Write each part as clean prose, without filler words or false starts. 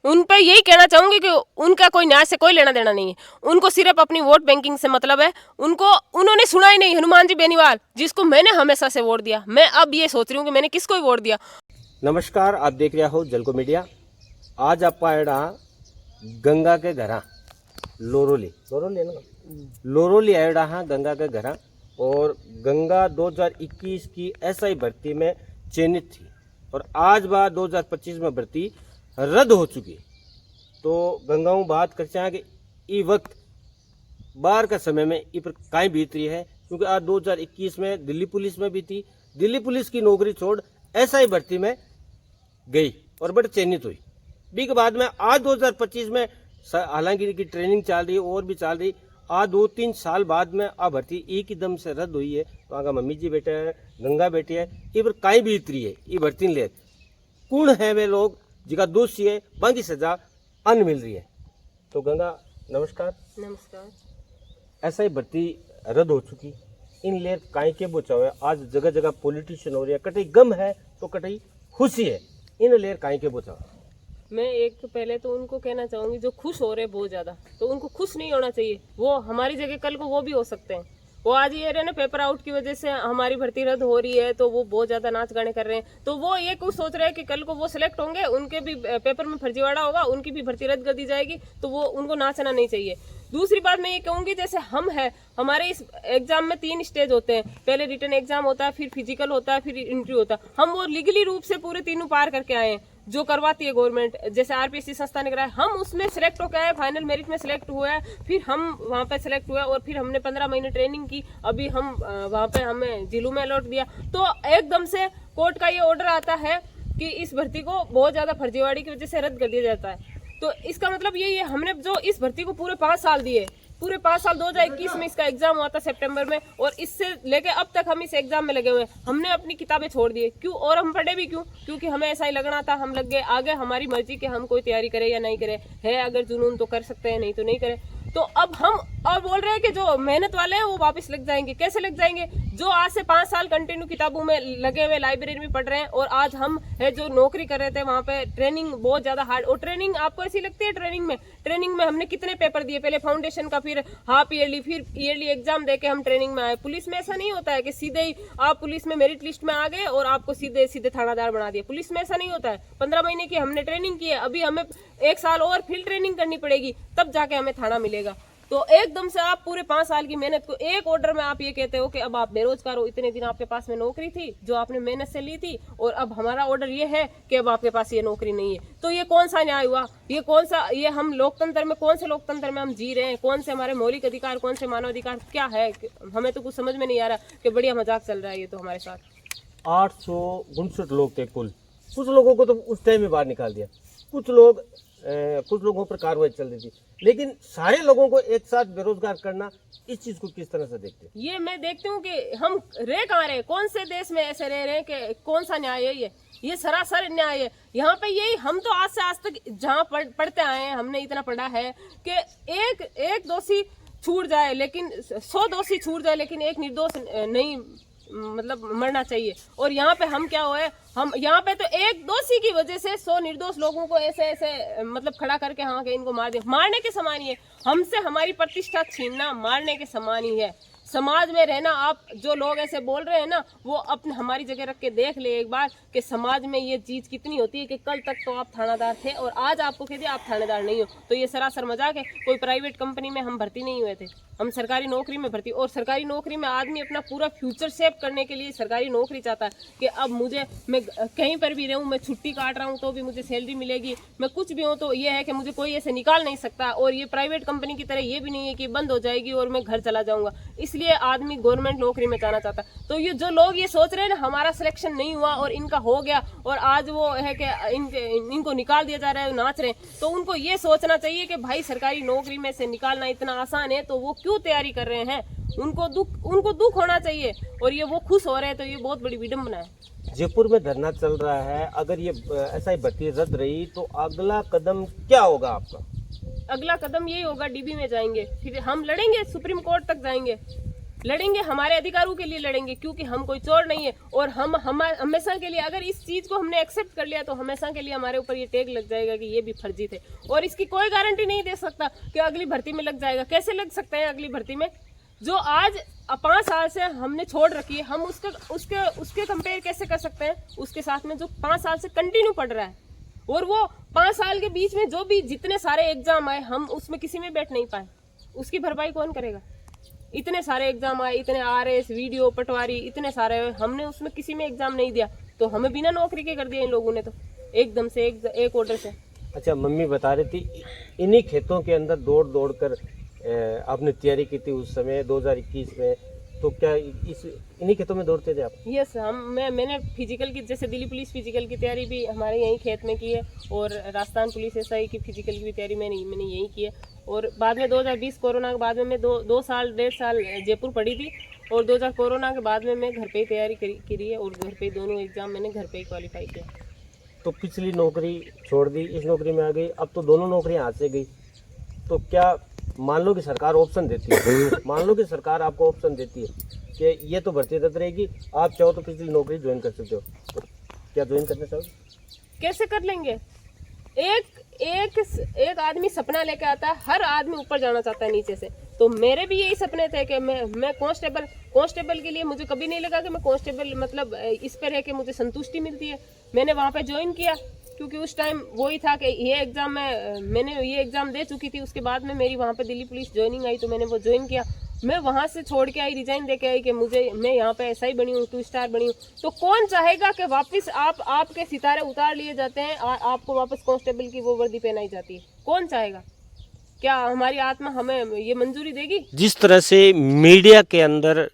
उन पे यही कहना चाहूंगी कि उनका कोई न्याय से कोई लेना देना नहीं है। उनको सिर्फ अपनी वोट बैंकिंग से मतलब है। उन्होंने सुना ही नहीं हनुमान जी बेनीवाल, जिसको मैंने हमेशा से वोट दिया। मैं अब ये सोच रही हूँ कि मैंने किसको ही वोट दिया। नमस्कार, आप देख रहे हो जलको मीडिया। आज आप आया गंगा के घरा लोरोली आया हाँ गंगा के घरा। और गंगा 2021 की एसआई भर्ती में चयनित थी और आज बार 2025 में भर्ती रद्द हो चुकी। तो गंगाओं बात करते हैं कि ये वक्त बाहर का समय में ये पर काई बीत रही है, क्योंकि आज 2021 में दिल्ली पुलिस में भी थी। दिल्ली पुलिस की नौकरी छोड़ एसआई भर्ती में गई और बड़ी चयनित हुई। बी के बाद में आज 2025 में हालांकि की ट्रेनिंग चल रही है और भी चल रही। आज 2-3 साल बाद में आ भर्ती एक ही दम से रद्द हुई है। तो आगे मम्मी जी बैठे हैं, गंगा बैठी है, ये पर काई बीत रही है। ये भर्ती ले कौन है वे लोग जिनका दोषी है, बाकी सजा अन मिल रही है। तो गंगा नमस्कार। नमस्कार। ऐसा ही भर्ती रद्द हो चुकी, इन लेर काई के बचाव है। आज जगह जगह पॉलिटिशियन हो रही है, कटई गम है तो कटई खुशी है। इन लेर काई के बचाव। मैं एक तो पहले तो उनको कहना चाहूंगी जो खुश हो रहे हैं बहुत ज्यादा, तो उनको खुश नहीं होना चाहिए। वो हमारी जगह कल को वो भी हो सकते हैं। वो आज ये रहे ना पेपर आउट की वजह से हमारी भर्ती रद्द हो रही है, तो वो बहुत ज्यादा नाच गाने कर रहे हैं। तो वो ये कुछ सोच रहे हैं कि कल को वो सिलेक्ट होंगे, उनके भी पेपर में फर्जीवाड़ा होगा, उनकी भी भर्ती रद्द कर दी जाएगी। तो वो उनको नाचना नहीं चाहिए। दूसरी बात मैं ये कहूंगी, जैसे हम है, हमारे इस एग्जाम में 3 स्टेज होते हैं। पहले रिटन एग्जाम होता है, फिर फिजिकल होता है, फिर इंटरव्यू होता है। हम वो लीगली रूप से पूरे तीनों पार करके आए हैं, जो करवाती है गवर्नमेंट। जैसे आरपीएससी संस्था ने कराया, हम उसमें सिलेक्ट होकर आए, फाइनल मेरिट में सिलेक्ट हुआ है। फिर हम वहाँ पे सिलेक्ट हुए और फिर हमने 15 महीने ट्रेनिंग की। अभी हम वहाँ पे हमें जिलों में अलॉट दिया। तो एकदम से कोर्ट का ये ऑर्डर आता है कि इस भर्ती को बहुत ज्यादा फर्जीवाड़ी की वजह से रद्द कर दिया जाता है। तो इसका मतलब यही है, हमने जो इस भर्ती को पूरे 5 साल दिए, पूरे 5 साल 2021 में इसका एग्जाम हुआ था सितंबर में, और इससे लेके अब तक हम इस एग्जाम में लगे हुए हैं। हमने अपनी किताबें छोड़ दी क्यों, और हम पढ़े भी क्यों? क्योंकि हमें ऐसा ही लगना था। हम लग गए आगे, हमारी मर्जी के हम कोई तैयारी करें या नहीं करें। है अगर जुनून तो कर सकते हैं, नहीं तो नहीं करें। तो अब हम और बोल रहे हैं कि जो मेहनत वाले हैं वो वापस लग जाएंगे। कैसे लग जाएंगे? जो आज से 5 साल कंटिन्यू किताबों में लगे हुए, लाइब्रेरी में पढ़ रहे हैं, और आज हम है जो नौकरी कर रहे थे वहां पे ट्रेनिंग बहुत ज्यादा हार्ड। और ट्रेनिंग आपको ऐसी लगती है? ट्रेनिंग में हमने कितने पेपर दिए, पहले फाउंडेशन का, फिर हाफ ईयरली, फिर ईयरली एग्जाम देके हम ट्रेनिंग में आए। पुलिस में ऐसा नहीं होता है कि सीधे ही आप पुलिस में मेरिट लिस्ट में आ गए और आपको सीधे सीधे थानादार बना दिया। पुलिस में ऐसा नहीं होता है। 15 महीने की हमने ट्रेनिंग की है, अभी हमें 1 साल और फील्ड ट्रेनिंग करनी पड़ेगी, तब जाके हमें थाना मिलेगा। तो एकदम से आप पूरे 5 साल की मेहनत को एक ऑर्डर में आप ये कहते हो कि अब आप बेरोजगार हो। इतने दिन आपके पास में नौकरी थी जो आपने मेहनत से ली थी, और अब हमारा ऑर्डर ये है कि अब आपके पास ये नौकरी नहीं है। तो ये कौन सा न्याय हुआ? ये कौन सा, ये हम लोकतंत्र में, कौन से लोकतंत्र में हम जी रहे हैं? कौन से हमारे मौलिक अधिकार, कौन से मानव अधिकार क्या है? हमें तो कुछ समझ में नहीं आ रहा कि बढ़िया मजाक चल रहा है ये तो हमारे साथ। 859 लोग थे कुल। कुछ लोगों को तो उस टाइम में बाहर निकाल दिया, कुछ लोगों पर कार्रवाई चल रही थी, लेकिन सारे लोगों को एक साथ बेरोजगार करना, इस चीज को किस तरह से देखते हैं? ये मैं देखती हूँ कि हम रह कहाँ रहे, कौन से देश में ऐसे रह रहे हैं कि कौन सा न्याय है ये सरासर अन्याय है। यहाँ पे यही हम तो आज से आज तक जहाँ पढ़ते आए हैं, हमने इतना पढ़ा है कि एक दोषी छूट जाए, लेकिन 100 दोषी छूट जाए, लेकिन एक निर्दोष नहीं मतलब मरना चाहिए। और यहाँ पे हम क्या हुए, हम यहाँ पे तो एक दोषी की वजह से 100 निर्दोष लोगों को ऐसे मतलब खड़ा करके हाँ के इनको मार दिया। मारने के समान ही है। हमसे हमारी प्रतिष्ठा छीनना मारने के समान ही है। समाज में रहना, आप जो लोग ऐसे बोल रहे हैं ना, वो अपने हमारी जगह रख के देख ले एक बार कि समाज में ये चीज कितनी होती है कि कल तक तो आप थानादार थे और आज आपको कह दिया आप थानेदार नहीं हो। तो ये सरासर मजाक है। कोई प्राइवेट कंपनी में हम भर्ती नहीं हुए थे, हम सरकारी नौकरी में भर्ती। और सरकारी नौकरी में आदमी अपना पूरा फ्यूचर सेव करने के लिए सरकारी नौकरी चाहता है कि अब मैं कहीं पर भी रहूं, मैं छुट्टी काट रहा हूं तो भी मुझे सैलरी मिलेगी, मैं कुछ भी हूं तो ये है कि मुझे कोई ऐसे निकाल नहीं सकता। और ये प्राइवेट कंपनी की तरह ये भी नहीं है कि बंद हो जाएगी और मैं घर चला जाऊंगा। इसलिए आदमी गवर्नमेंट नौकरी में जाना चाहता है। तो ये जो लोग ये सोच रहे हैं ना हमारा सिलेक्शन नहीं हुआ और इनका हो गया और आज वो है कि इनको निकाल दिया जा रहा है, नाच रहे हैं, तो उनको ये सोचना चाहिए कि भाई सरकारी नौकरी में से निकालना इतना आसान है तो वो क्यों तैयारी कर रहे हैं? उनको दुख होना चाहिए। और ये वो खुश हो रहे हैं, तो ये बहुत बड़ी विडंबना है। जयपुर में धरना चल रहा है, अगर ये ऐसा ही भर्ती रद्द रही तो अगला कदम क्या होगा आपका? अगला कदम यही होगा, डीबी में जाएंगे, फिर हम लड़ेंगे, सुप्रीम कोर्ट तक जाएंगे। लड़ेंगे, हमारे अधिकारों के लिए लड़ेंगे, क्योंकि हम कोई चोर नहीं है। और हम हमेशा के लिए अगर इस चीज़ को हमने एक्सेप्ट कर लिया तो हमेशा के लिए हमारे ऊपर ये टैग लग जाएगा कि ये भी फर्जी थे। और इसकी कोई गारंटी नहीं दे सकता कि अगली भर्ती में लग जाएगा। कैसे लग सकते हैं अगली भर्ती में? जो आज 5 साल से हमने छोड़ रखी है, हम उसके कंपेयर कैसे कर सकते हैं उसके साथ में जो 5 साल से कंटिन्यू पढ़ रहा है? और वो 5 साल के बीच में जो भी जितने सारे एग्जाम आए, हम उसमें किसी में बैठ नहीं पाए, उसकी भरपाई कौन करेगा? इतने सारे एग्जाम आए, इतने RS, वीडियो, पटवारी, इतने सारे, हमने उसमें किसी में एग्जाम नहीं दिया, तो हमें बिना नौकरी के कर दिया इन लोगों ने तो एकदम से एक ऑर्डर से। अच्छा, मम्मी बता रही थी इन्हीं खेतों के अंदर दौड़ दौड़ कर आपने तैयारी की थी उस समय 2021 में, तो क्या इन्हीं खेतों में दौड़ते थे आप? यस, मैंने फिजिकल की, जैसे दिल्ली पुलिस फिजिकल की तैयारी भी हमारे यहीं खेत में की है, और राजस्थान पुलिस SI की फिजिकल की भी तैयारी मैंने यहीं की है। और बाद में 2020 कोरोना के बाद में मैं 2 साल 1.5 साल जयपुर पढ़ी थी, और 2000 कोरोना के बाद में मैं घर पे ही तैयारी करी है, और घर पे दोनों एग्जाम मैंने घर पे ही क्वालिफाई किया। तो पिछली नौकरी छोड़ दी, इस नौकरी में आ गई, अब तो दोनों नौकरियां हाथ से गई, तो क्या मान लो कि सरकार ऑप्शन देती है, मान लो कि सरकार आपको ऑप्शन देती है कि ये तो भर्ती रद्द रहेगी, आप चाहो तो पिछली नौकरी ज्वाइन कर सकते हो, तो क्या ज्वाइन करना चाहोगे? कैसे कर लेंगे? एक आदमी सपना लेके आता है, हर आदमी ऊपर जाना चाहता है नीचे से। तो मेरे भी यही सपने थे कि मैं कांस्टेबल के लिए मुझे कभी नहीं लगा कि मैं कांस्टेबल मतलब इस पर है कि मुझे संतुष्टि मिलती है। मैंने वहाँ पे ज्वाइन किया क्योंकि उस टाइम वही था कि ये एग्ज़ाम मैंने ये एग्ज़ाम दे चुकी थी। उसके बाद में मेरी वहाँ पे दिल्ली पुलिस ज्वाइनिंग आई तो मैंने वो ज्वाइन किया। मैं वहाँ से छोड़ के आई, रिजाइन दे के आई कि मैं यहाँ पे SI बनी हूँ, 2 स्टार बनी हूँ। तो कौन चाहेगा कि वापस आपके सितारे उतार लिए जाते हैं, आपको वापस कांस्टेबल की वो वर्दी पहनाई जाती है? कौन चाहेगा? क्या हमारी आत्मा हमें ये मंजूरी देगी? जिस तरह से मीडिया के अंदर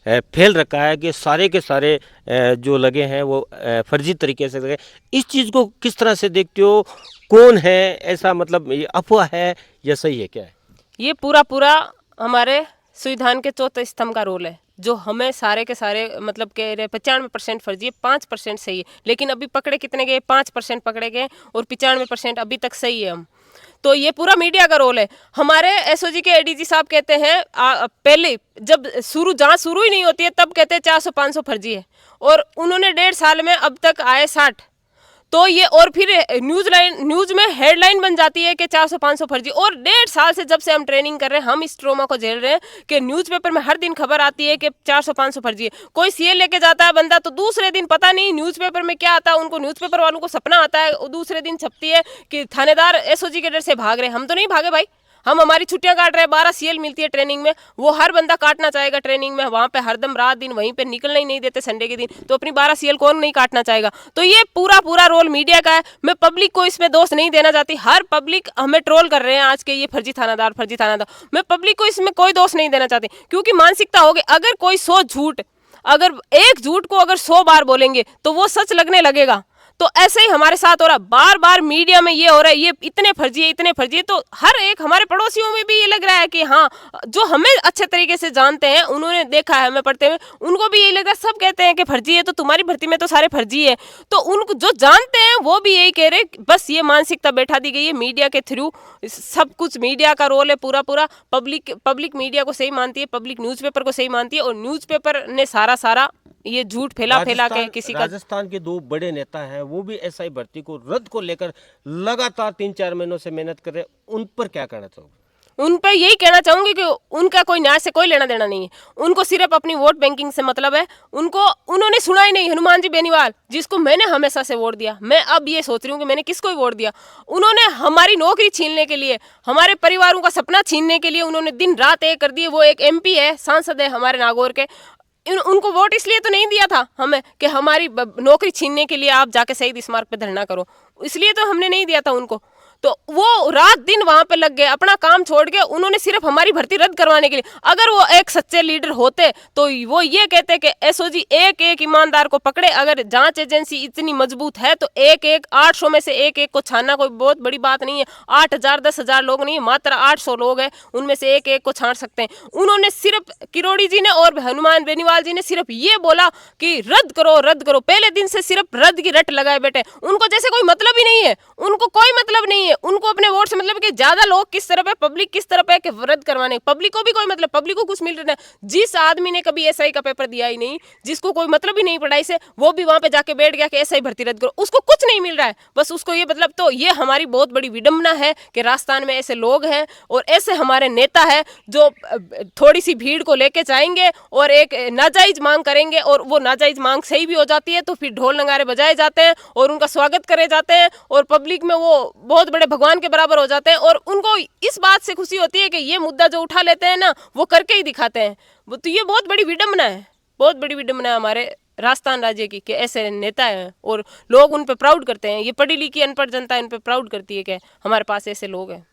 फैल रखा है कि सारे के सारे जो लगे हैं वो फर्जी तरीके से लगे, इस चीज़ को किस तरह से देखते हो? कौन है ऐसा, मतलब ये अफवाह है या सही है, क्या है? ये पूरा हमारे संविधान के 4थे स्तंभ का रोल है, जो हमें सारे के सारे मतलब कह रहे 95% फर्जी है, 5% सही है। लेकिन अभी पकड़े कितने गए? 5% पकड़े गए और 95% अभी तक सही है। हम तो ये पूरा मीडिया का रोल है। हमारे SOG के ADG साहब कहते हैं पहले जब जांच शुरू ही नहीं होती है तब कहते हैं 400-500 फर्जी है, और उन्होंने 1.5 साल में अब तक आए 60। तो ये और फिर न्यूज में हेडलाइन बन जाती है कि 400-500 फर्जी। और 1.5 साल से जब से हम ट्रेनिंग कर रहे हैं, हम इस ट्रोमा को झेल रहे हैं कि न्यूज़पेपर में हर दिन खबर आती है कि 400-500 फर्जी है। कोई CA लेके जाता है बंदा तो दूसरे दिन पता नहीं न्यूज़पेपर में क्या आता है, उनको न्यूज़पेपर वालों को सपना आता है, दूसरे दिन छपती है कि थानेदार SOG के डर से भाग रहे हैं। हम तो नहीं भागे भाई, हम हमारी छुट्टियां काट रहे हैं। 12 CL मिलती है ट्रेनिंग में, वो हर बंदा काटना चाहेगा ट्रेनिंग में, वहाँ पे हरदम रात दिन वहीं पे निकलना ही नहीं देते संडे के दिन, तो अपनी 12 CL कौन नहीं काटना चाहेगा? तो ये पूरा रोल मीडिया का है। मैं पब्लिक को इसमें दोष नहीं देना चाहती। हर पब्लिक हमें ट्रोल कर रहे हैं आज के ये फर्जी थानादार। मैं पब्लिक को इसमें कोई दोष नहीं देना चाहती, क्योंकि मानसिकता होगी अगर कोई 100 झूठ, अगर एक झूठ को अगर 100 बार बोलेंगे तो वो सच लगने लगेगा। तो ऐसे ही हमारे साथ हो रहा, बार ये में ये हो रहा है, ये इतने फर्जी है। तो हर एक हमारे पड़ोसियों में भी ये लग रहा है कि हाँ, जो हमें अच्छे तरीके से जानते हैं, उन्होंने देखा है हमें पढ़ते हुए, उनको भी यही लग रहा है। सब कहते हैं कि फर्जी है, तो तुम्हारी भर्ती में तो सारे फर्जी है। तो उनको जो जानते हैं वो भी यही कह रहे, बस ये मानसिकता बैठा दी गई है मीडिया के थ्रू। सब कुछ मीडिया का रोल है पूरा। पब्लिक मीडिया को सही मानती है, पब्लिक न्यूज़पेपर को सही मानती है, और न्यूज़पेपर ने सारा ये झूठ फैला के किसी का। राजस्थान के 2 बड़े नेता हैं, वो भी SI भर्ती को रद्द को लेकर लगातार 3-4 महीनों से मेहनत कर रहे हैं, उन पर क्या कहना चाहोगे? उन पे यही कहना चाहूंगी कि उनका कोई न्याय से कोई लेना देना नहीं है। उनको सिर्फ अपनी वोट बैंकिंग से मतलब है। उन्होंने सुना ही नहीं हनुमान जी बेनीवाल, जिसको मैंने हमेशा से वोट दिया। मैं अब ये सोच रही हूँ कि मैंने किसको वोट दिया। उन्होंने हमारी नौकरी छीनने के लिए, हमारे परिवारों का सपना छीनने के लिए उन्होंने दिन रात एक कर दिए। वो एक MP है, सांसद है हमारे नागौर के। उनको वोट इसलिए तो नहीं दिया था हमें कि हमारी नौकरी छीनने के लिए आप जाके शहीद स्मारक पे धरना करो, इसलिए तो हमने नहीं दिया था उनको। तो वो रात दिन वहां पे लग गए, अपना काम छोड़ के। उन्होंने सिर्फ हमारी भर्ती रद्द करवाने के लिए। अगर वो एक सच्चे लीडर होते तो वो ये कहते कि SOG एक ईमानदार को पकड़े। अगर जांच एजेंसी इतनी मजबूत है तो 800 में से एक को छानना कोई बहुत बड़ी बात नहीं है। 8000 10,000 लोग नहीं, मात्र 800 लोग हैं, उनमें से एक को छान सकते हैं। उन्होंने सिर्फ किरोड़ी जी ने और हनुमान बेनीवाल जी ने सिर्फ ये बोला कि रद्द करो। पहले दिन से सिर्फ रद्द की रट लगाए बैठे। उनको जैसे कोई मतलब ही नहीं है, उनको कोई मतलब नहीं है। उनको अपने वोट से मतलब कि ज्यादा लोग किस तरफ है, पब्लिक किस तरफ है कि रद्द करवाने, पब्लिक को भी कोई मतलब, पब्लिक को कुछ मिल रहा है। जिस आदमी ने कभी एसआई का पेपर दिया ही नहीं, जिसको कोई मतलब ही नहीं पढ़ाई से, वो भी वहां पे जाके बैठ गया कि एसआई भर्ती रद्द करो, उसको कुछ नहीं मिल रहा है, बस उसको ये मतलब। तो ये हमारी बहुत बड़ी विडंबना है कि राजस्थान में ऐसे लोग हैं और ऐसे हमारे नेता है जो थोड़ी सी भीड़ को लेके जाएंगे और एक नाजायज मांग करेंगे, और वो नाजायज मांग सही भी हो जाती है तो फिर ढोल नगारे बजाए जाते हैं और उनका स्वागत करे जाते हैं, और पब्लिक में वो बहुत बड़े भगवान के बराबर हो जाते हैं, और उनको इस बात से खुशी होती है कि ये मुद्दा जो उठा लेते हैं ना वो करके ही दिखाते हैं। तो ये बहुत बड़ी विडंबना है, बहुत बड़ी विडंबना है हमारे राजस्थान राज्य की कि ऐसे नेता हैं और लोग उन पे प्राउड करते हैं। ये पढ़ी लिखी अनपढ़ जनता इन पे प्राउड करती है कि हमारे पास ऐसे लोग हैं।